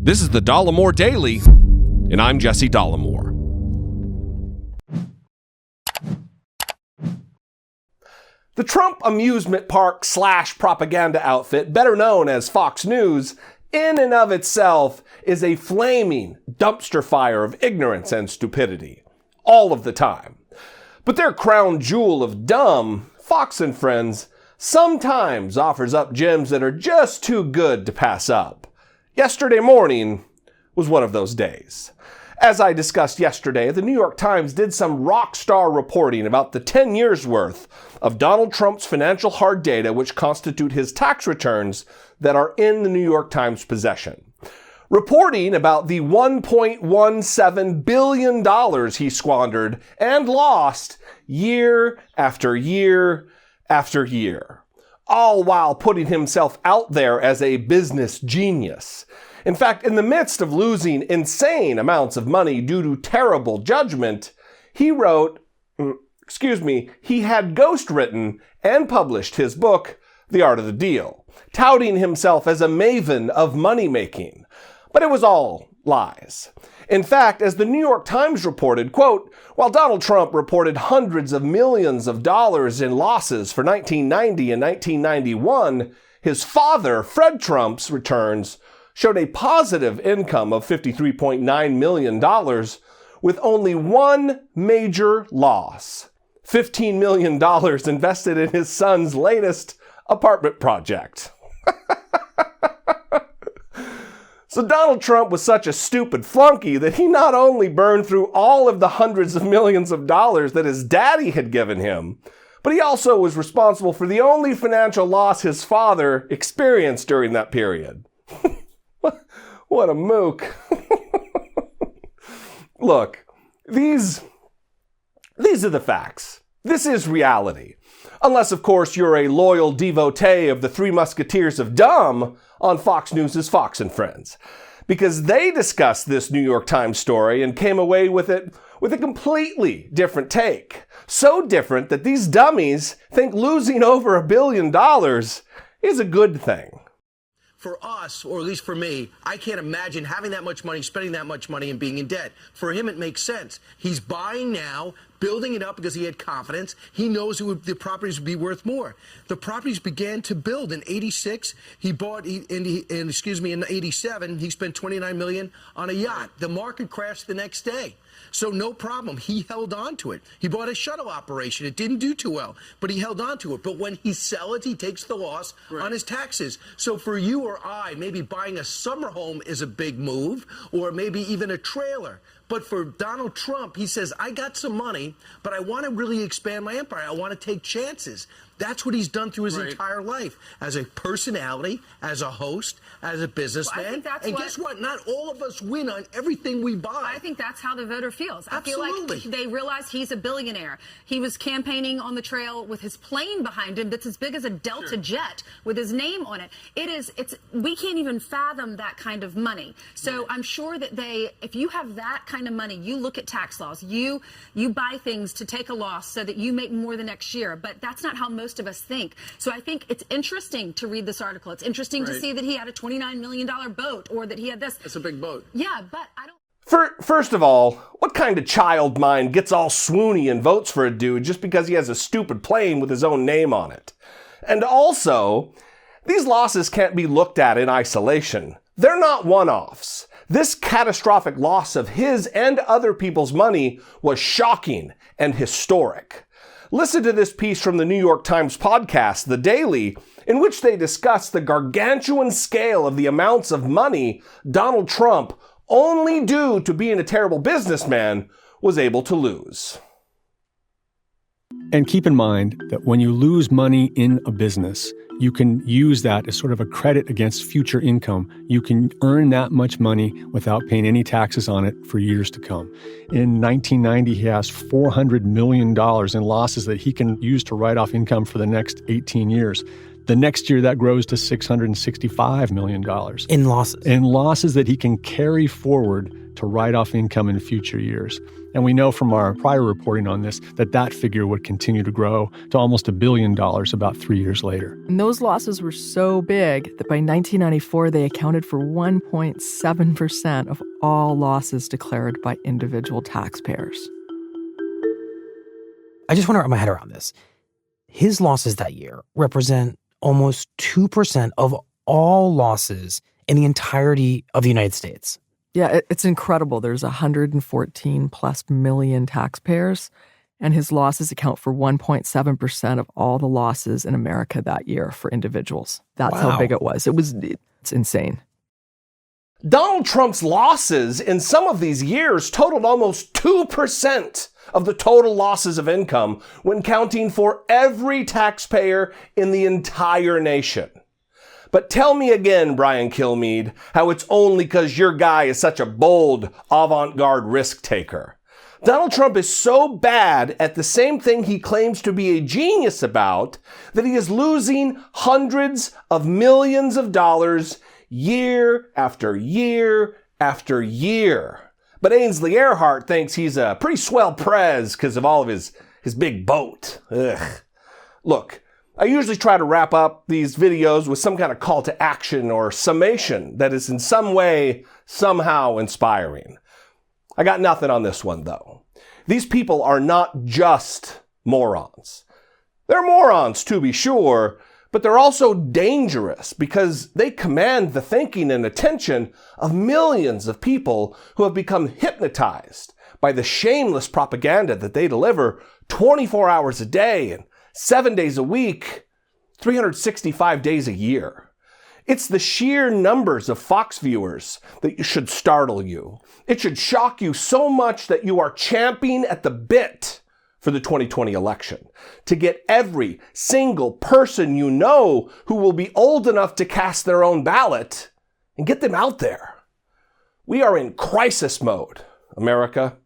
This is the Dollemore Daily, and I'm Jesse Dollemore. The Trump amusement park / propaganda outfit, better known as Fox News, in and of itself is a flaming dumpster fire of ignorance and stupidity, all of the time. But their crown jewel of dumb, Fox and Friends, sometimes offers up gems that are just too good to pass up. Yesterday morning was one of those days. As I discussed yesterday, the New York Times did some rock star reporting about the 10 years worth of Donald Trump's financial hard data which constitute his tax returns that are in the New York Times possession. Reporting about the $1.17 billion he squandered and lost year after year after year, all while putting himself out there as a business genius. In fact, in the midst of losing insane amounts of money due to terrible judgment, he had ghostwritten and published his book, The Art of the Deal, touting himself as a maven of money-making. But it was all lies. In fact, as the New York Times reported, quote, while Donald Trump reported hundreds of millions of dollars in losses for 1990 and 1991, his father, Fred Trump's returns showed a positive income of $53.9 million with only one major loss, $15 million invested in his son's latest apartment project. So Donald Trump was such a stupid flunky that he not only burned through all of the hundreds of millions of dollars that his daddy had given him, but he also was responsible for the only financial loss his father experienced during that period. What a mook. Look, these are the facts. This is reality. Unless, of course, you're a loyal devotee of the Three Musketeers of Dumb on Fox News' Fox and Friends. Because they discussed this New York Times story and came away with it with a completely different take. So different that these dummies think losing over $1 billion is a good thing. For us, or at least for me, I can't imagine having that much money, spending that much money, and being in debt. For him, it makes sense. He's buying now, building it up because he had confidence. He knows the properties would be worth more. The properties began to build in '86. He bought in '87. He spent $29 million on a yacht. The market crashed the next day. So no problem. He held on to it. He bought a shuttle operation. It didn't do too well, but he held on to it. But when he sells it, he takes the loss on his taxes. So for you or I, maybe buying a summer home is a big move, or maybe even a trailer. But for Donald Trump, he says, I got some money, but I want to really expand my empire. I want to take chances. That's what he's done through his entire life, as a personality, as a host, as a businessman. Well, guess what? Not all of us win on everything we buy. I think that's how the voter feels. Absolutely. I feel like they realize he's a billionaire. He was campaigning on the trail with his plane behind him that's as big as a Delta jet with his name on it. We can't even fathom that kind of money. So I'm sure that if you have that kind of money, you look at tax laws, you buy things to take a loss so that you make more the next year. But that's not how most of us think. So I think it's interesting to read this article. It's interesting to see that he had a $29 million boat, or that he had this. It's a big boat. Yeah, but I don't. First of all, what kind of child mind gets all swoony and votes for a dude just because he has a stupid plane with his own name on it? And also, these losses can't be looked at in isolation. They're not one-offs. This catastrophic loss of his and other people's money was shocking and historic. Listen to this piece from the New York Times podcast, The Daily, in which they discuss the gargantuan scale of the amounts of money Donald Trump, only due to being a terrible businessman, was able to lose. And keep in mind that when you lose money in a business, you can use that as sort of a credit against future income. You can earn that much money without paying any taxes on it for years to come. In 1990, he has $400 million in losses that he can use to write off income for the next 18 years. The next year, that grows to $665 million. In losses. In losses that he can carry forward to write off income in future years. And we know from our prior reporting on this that figure would continue to grow to almost $1 billion about 3 years later. And those losses were so big that by 1994, they accounted for 1.7% of all losses declared by individual taxpayers. I just want to wrap my head around this. His losses that year represent almost 2% of all losses in the entirety of the United States. Yeah, it's incredible. There's 114 plus million taxpayers, and his losses account for 1.7% of all the losses in America that year for individuals. That's how big it was. It's insane. Donald Trump's losses in some of these years totaled almost 2% of the total losses of income when counting for every taxpayer in the entire nation. But tell me again, Brian Kilmeade, how it's only because your guy is such a bold, avant-garde risk taker. Donald Trump is so bad at the same thing he claims to be a genius about that he is losing hundreds of millions of dollars year after year after year. But Ainsley Earhart thinks he's a pretty swell prez because of all of his big boat. Ugh. Look, I usually try to wrap up these videos with some kind of call to action or summation that is in some way, somehow inspiring. I got nothing on this one, though. These people are not just morons. They're morons, to be sure, but they're also dangerous because they command the thinking and attention of millions of people who have become hypnotized by the shameless propaganda that they deliver 24 hours a day and 7 days a week, 365 days a year. It's the sheer numbers of Fox viewers that should startle you. It should shock you so much that you are champing at the bit for the 2020 election to get every single person you know who will be old enough to cast their own ballot and get them out there. We are in crisis mode, America.